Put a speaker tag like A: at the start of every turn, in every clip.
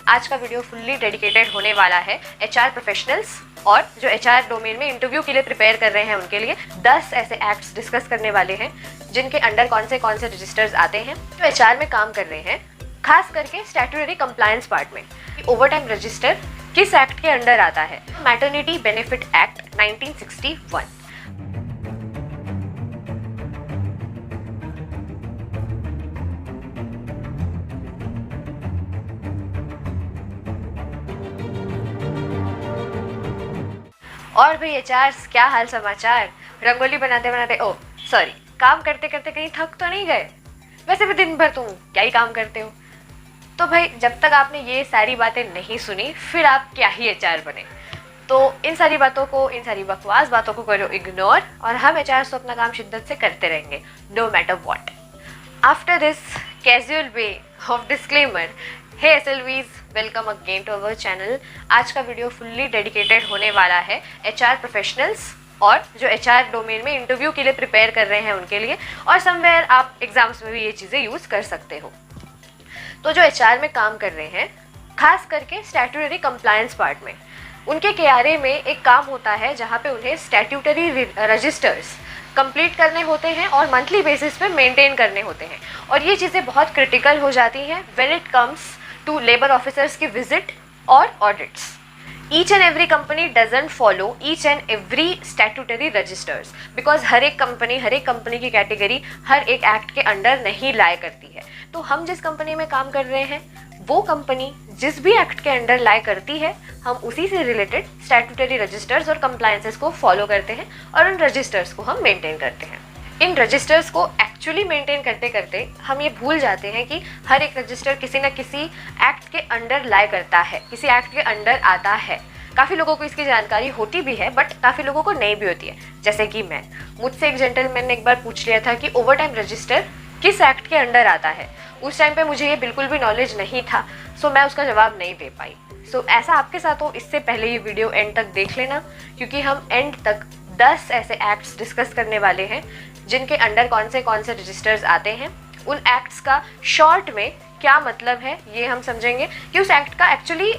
A: आज का video fully dedicated होने वाला है एचआर प्रोफेशनल्स और जो एचआर डोमेन में इंटरव्यू के लिए प्रिपेयर कर रहे हैं उनके लिए 10 ऐसे एक्ट्स डिस्कस करने वाले हैं जिनके अंडर कौन से रजिस्टर्स आते हैं जो एचआर में काम कर रहे हैं, खास करके स्टैट्यूटरी कंप्लायंस पार्ट में। ओवरटाइम रजिस्टर किस एक्ट के अंडर आता है? Maternity benefit act 1961। और भाई एचआर्स, क्या हाल समाचार? रंगोली बनाते बनाते काम करते करते कहीं थक तो नहीं गए? वैसे भी दिन भर तुम क्या ही काम करते हो। तो भाई जब तक आपने ये सारी बातें नहीं सुनी फिर आप क्या ही एचआर बने। तो इन सारी बातों को, इन सारी बकवास बातों को करो इग्नोर और हम एचआर तो अपना काम शिद्दत से करते रहेंगे, no matter what. After this casual way of disclaimer, hey SLVs, welcome again to our channel. आज का वीडियो फुल्ली डेडिकेटेड होने वाला है एचआर प्रोफेशनल्स और जो एचआर डोमेन में इंटरव्यू के लिए प्रिपेयर कर रहे हैं उनके लिए, और समवेयर आप एग्जाम्स में भी ये चीज़ें यूज़ कर सकते हो। तो जो एचआर में काम कर रहे हैं, खास करके स्टैट्यूटरी कंप्लायंस पार्ट में, उनके केआरए में एक काम होता है जहाँ पे उन्हें स्टैट्यूटरी रजिस्टर्स कंप्लीट करने होते हैं और मंथली बेसिस पे मेंटेन करने होते हैं। और ये चीज़ें बहुत क्रिटिकल हो जाती हैं when it comes to labour officers की विजिट और audits. Each and every company doesn't follow each and every statutory registers because हर एक कंपनी की कैटेगरी हर एक एक्ट के अंडर नहीं लाया करती है। तो हम जिस कंपनी में काम कर रहे हैं वो कंपनी जिस भी एक्ट के अंडर लाई करती है, हम उसी से रिलेटेड स्टैट्यूटरी रजिस्टर्स और कंप्लायंसेस को फॉलो करते हैं और उन रजिस्टर्स को हम मेंटेन करते हैं। इन रजिस्टर्स को एक्चुअली मेंटेन करते करते हम ये भूल जाते हैं कि हर एक रजिस्टर किसी न किसी एक्ट के अंडर लाई करता है, किसी एक्ट के अंडर आता है। काफ़ी लोगों को इसकी जानकारी होती भी है बट काफ़ी लोगों को नहीं भी होती है। जैसे कि मुझसे एक जेंटलमैन ने एक बार पूछ लिया था कि ओवरटाइम रजिस्टर किस एक्ट के अंडर आता है। उस टाइम पे मुझे ये बिल्कुल भी नॉलेज नहीं था, सो मैं उसका जवाब नहीं दे पाई। सो ऐसा आपके साथ हो, इससे पहले ये वीडियो एंड तक देख लेना, क्योंकि हम एंड तक 10 ऐसे एक्ट्स डिस्कस करने वाले हैं जिनके अंडर कौन से रजिस्टर्स आते हैं। उन एक्ट्स का शॉर्ट में क्या मतलब है ये हम समझेंगे कि उस एक्ट का एक्चुअली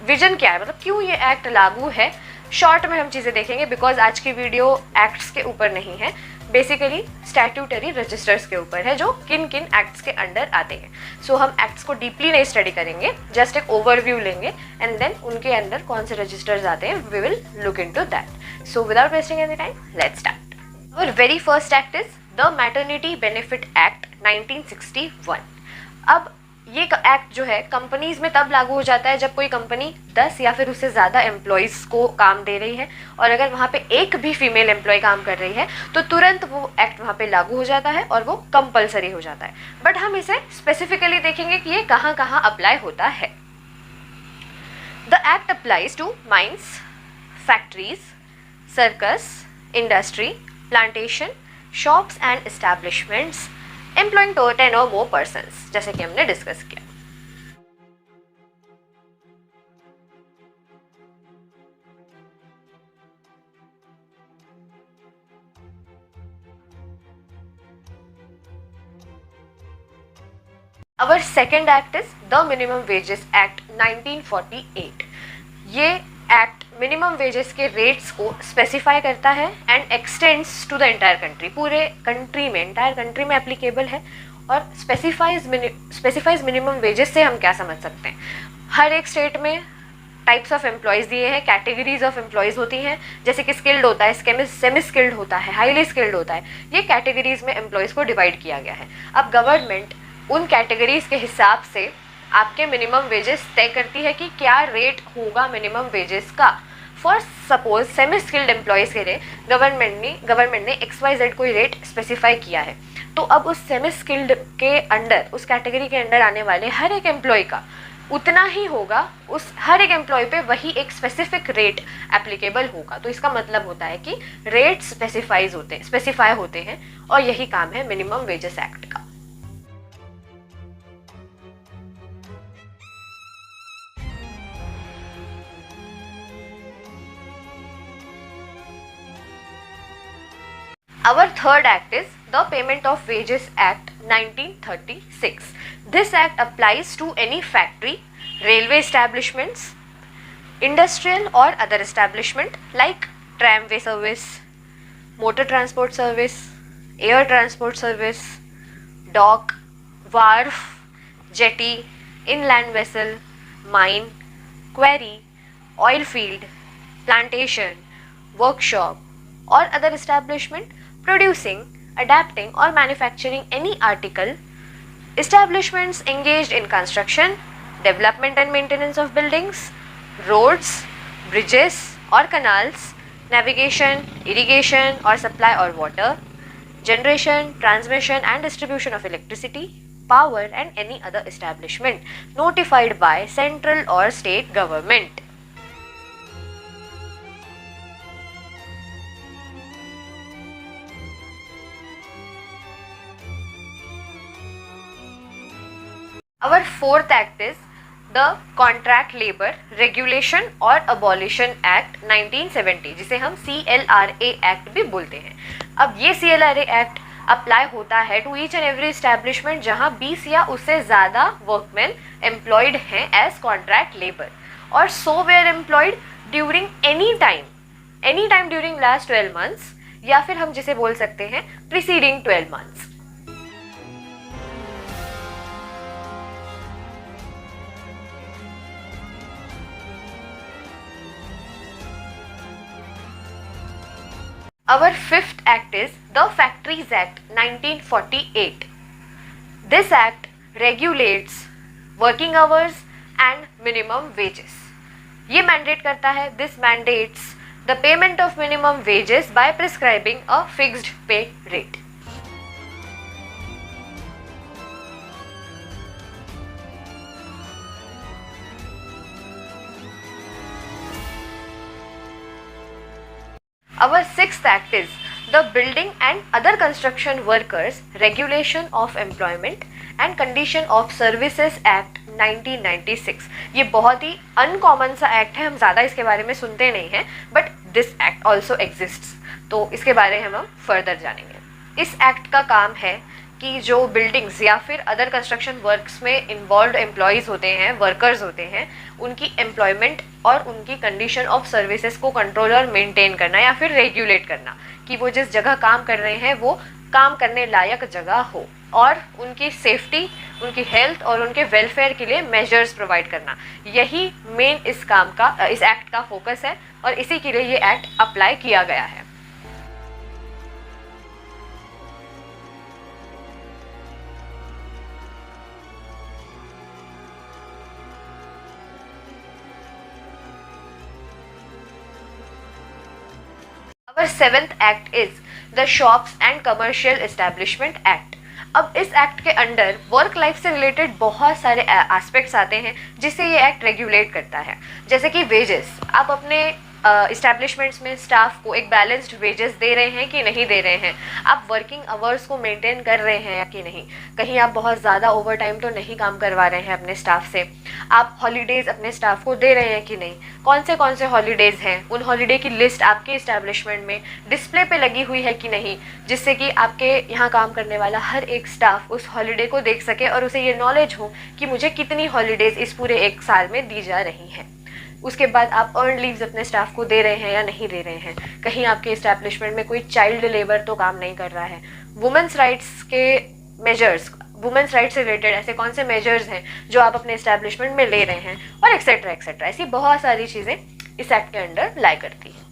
A: विजन क्या है, मतलब क्यों ये एक्ट लागू है। शॉर्ट में हम चीज़ें देखेंगे बिकॉज आज की वीडियो एक्ट्स के ऊपर नहीं है, बेसिकली स्टैट्यूटरी रजिस्टर्स के ऊपर है जो किन किन एक्ट्स के अंडर आते हैं। सो हम एक्ट्स को डीपली नहीं स्टडी करेंगे, जस्ट एक ओवरव्यू लेंगे एंड देन उनके अंदर कौन से रजिस्टर्स आते हैं, we will look into that. So without wasting any time, let's start. Our very first act is the Maternity Benefit Act 1961। अब ये एक्ट जो है कंपनीज में तब लागू हो जाता है जब कोई कंपनी 10 या फिर उससे ज़्यादा एम्प्लॉयज़ को काम दे रही है, और अगर वहाँ पे एक भी फीमेल एम्प्लॉय काम कर रही है तो तुरंत वो एक्ट वहाँ पे लागू हो जाता है और वो कंपलसरी हो जाता है। बट हम इसे स्पेसिफिकली देखेंगे कि ये कहाँ कहाँ अप्लाई होता है। The act applies to mines, factories, circus, industry, plantation, shops and establishments employing 10 और मोर पर्सन्स, जैसे कि हमने डिस्कस किया। Our second act is the Minimum Wages Act 1948। ये एक्ट मिनिमम वेजेस के रेट्स को स्पेसिफाई करता है and extends to the entire country, पूरे कंट्री में, एंटायर कंट्री में एप्लीकेबल है। और स्पेसिफाइज मिनिमम वेजेस से हम क्या समझ सकते हैं, हर एक स्टेट में टाइप्स ऑफ एम्प्लॉयज़ दिए हैं, कैटेगरीज ऑफ एम्प्लॉयज़ होती हैं, जैसे कि स्किल्ड होता है, सेमी स्किल्ड होता है, हाईली स्किल्ड होता है। ये कैटेगरीज में एम्प्लॉयज़ को डिवाइड किया गया है। अब गवर्नमेंट उन कैटेगरीज के हिसाब से आपके मिनिमम वेजेस तय करती है कि क्या रेट होगा मिनिमम वेजेस का। For suppose semi skilled employees के लिए गवर्नमेंट ने XYZ कोई रेट स्पेसिफाई किया है, तो अब उस सेमी स्किल्ड के अंडर, उस कैटेगरी के अंडर आने वाले हर एक एम्प्लॉय का उतना ही होगा, उस हर एक एम्प्लॉय पे वही एक स्पेसिफिक रेट एप्लीकेबल होगा। तो इसका मतलब होता है कि रेट स्पेसिफाई होते हैं और यही काम है मिनिमम वेजेस एक्ट का। Our third act is the Payment of Wages Act 1936. This act applies to any factory railway establishments, industrial or other establishment like tramway service, motor transport service, air transport service, dock, wharf, jetty, inland vessel, mine, quarry, oil field, plantation, workshop or other establishment producing, adapting or manufacturing any article, establishments engaged in construction, development and maintenance of buildings, roads, bridges or canals, navigation, irrigation or supply or water, generation, transmission and distribution of electricity, power and any other establishment notified by central or state government. Our fourth act is the Contract Labor Regulation और Abolition Act 1970, जिसे हम CLRA Act भी बोलते हैं. अब ये CLRA Act apply होता है to each and every establishment जहां 20 या उससे ज़्यादा वर्कमैन एम्प्लॉयड हैं एज कॉन्ट्रैक्ट लेबर और so were employed during any time during last 12 months या फिर हम जिसे बोल सकते हैं preceding 12 months. Our fifth act is the Factories Act 1948. This act regulates working hours and minimum wages. ये mandate करता है, this mandates the payment of minimum wages by prescribing a fixed pay rate. Our sixth act is the Building and Other Construction Workers Regulation of Employment and Condition of Services Act 1996. ये बहुत ही uncommon सा act है, हम ज़्यादा इसके बारे में सुनते नहीं हैं, but this act also exists, तो इसके बारे में हम फर्दर जानेंगे. इस एक्ट का काम है कि जो बिल्डिंग्स या फिर अदर कंस्ट्रक्शन वर्क्स में इन्वॉल्व एम्प्लॉयज़ होते हैं, वर्कर्स होते हैं, उनकी एम्प्लॉयमेंट और उनकी कंडीशन ऑफ सर्विसेज को कंट्रोल और मेंटेन करना या फिर रेगुलेट करना कि वो जिस जगह काम कर रहे हैं वो काम करने लायक जगह हो और उनकी सेफ्टी, उनकी हेल्थ और उनके वेलफेयर के लिए मेजर्स प्रोवाइड करना. यही मेन इस एक्ट का फोकस है और इसी के लिए ये एक्ट अप्लाई किया गया है. Our seventh act is the Shops and Commercial Establishment Act. अब इस एक्ट के अंडर वर्क लाइफ से रिलेटेड बहुत सारे एस्पेक्ट्स आते हैं जिसे ये एक्ट रेगुलेट करता है, जैसे कि वेजेस. आप अपने इस्टेब्लिशमेंट्स में स्टाफ को एक बैलेंस्ड वेजेस दे रहे हैं कि नहीं दे रहे हैं, आप वर्किंग आवर्स को मेंटेन कर रहे हैं या कि नहीं, कहीं आप बहुत ज़्यादा ओवर टाइम तो नहीं काम करवा रहे हैं अपने स्टाफ से, आप हॉलीडेज़ अपने स्टाफ को दे रहे हैं कि नहीं, कौन से हॉलीडेज़ हैं, उन हॉलीडे की लिस्ट आपके इस्टेब्लिशमेंट में डिस्प्ले पे लगी हुई है कि नहीं, जिससे कि आपके यहाँ काम करने वाला हर एक स्टाफ उस हॉलीडे को देख सके और उसे ये नॉलेज हो कि मुझे कितनी हॉलीडेज़ इस पूरे एक साल में दी जा रही हैं. उसके बाद आप अर्न लीव्स अपने स्टाफ को दे रहे हैं या नहीं दे रहे हैं, कहीं आपके इस्टेब्लिशमेंट में कोई चाइल्ड लेबर तो काम नहीं कर रहा है, वुमेंस राइट्स के मेजर्स, वुमेंस राइट्स से रिलेटेड ऐसे कौन से मेजर्स हैं जो आप अपने इस्टेब्लिशमेंट में ले रहे हैं और एक्सेट्रा एक्सेट्रा. ऐसी बहुत सारी चीज़ें इस एक्ट के अंडर लाई करती हैं.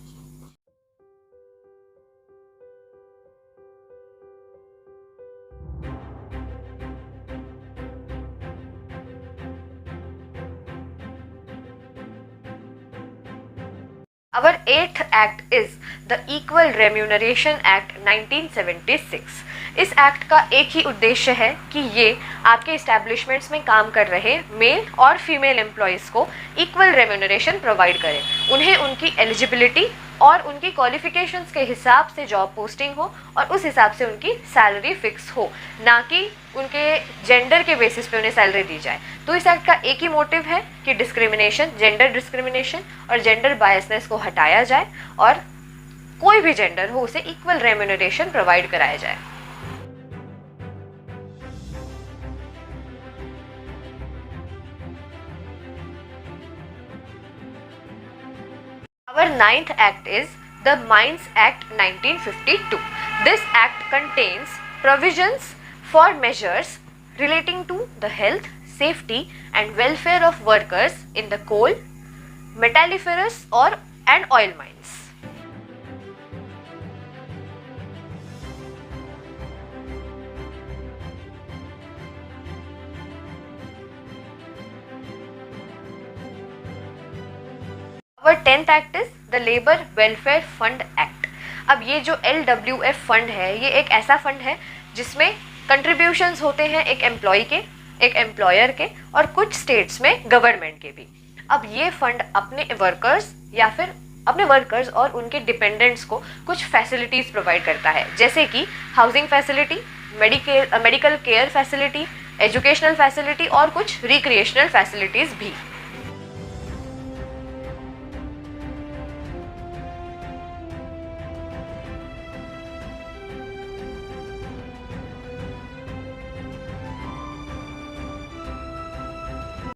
A: Our eighth act is the Equal Remuneration Act 1976. इस एक्ट का एक ही उद्देश्य है कि ये आपके इस्टेब्लिशमेंट्स में काम कर रहे मेल और फीमेल एम्प्लॉयज़ को इक्वल रेम्यूनरेशन प्रोवाइड करें, उन्हें उनकी एलिजिबिलिटी और उनकी क्वालिफिकेशंस के हिसाब से जॉब पोस्टिंग हो और उस हिसाब से उनकी सैलरी फिक्स हो, ना कि उनके जेंडर के बेसिस पे उन्हें सैलरी दी जाए. तो इस एक्ट का एक ही मोटिव है कि डिस्क्रिमिनेशन, जेंडर डिस्क्रिमिनेशन और जेंडर बायसनेस को हटाया जाए और कोई भी जेंडर हो उसे इक्वल रेम्यूनरेशन प्रोवाइड कराया जाए. Our ninth act is the Mines Act 1952. This act contains provisions for measures relating to the health, safety and welfare of workers in the coal, metalliferous and oil mines. Our 10th act is the Labor Welfare Fund Act. अब ये जो LWF fund है ये एक ऐसा fund है जिसमें contributions होते हैं एक एम्प्लॉय के, एक एम्प्लॉयर के और कुछ स्टेट्स में गवर्नमेंट के भी। अब ये फंड अपने वर्कर्स या फिर अपने वर्कर्स और उनके डिपेंडेंट्स को कुछ फैसिलिटीज़ प्रोवाइड करता है, जैसे कि housing facility, medical care facility, educational facility और कुछ रिक्रिएशनल फैसिलिटीज़ भी।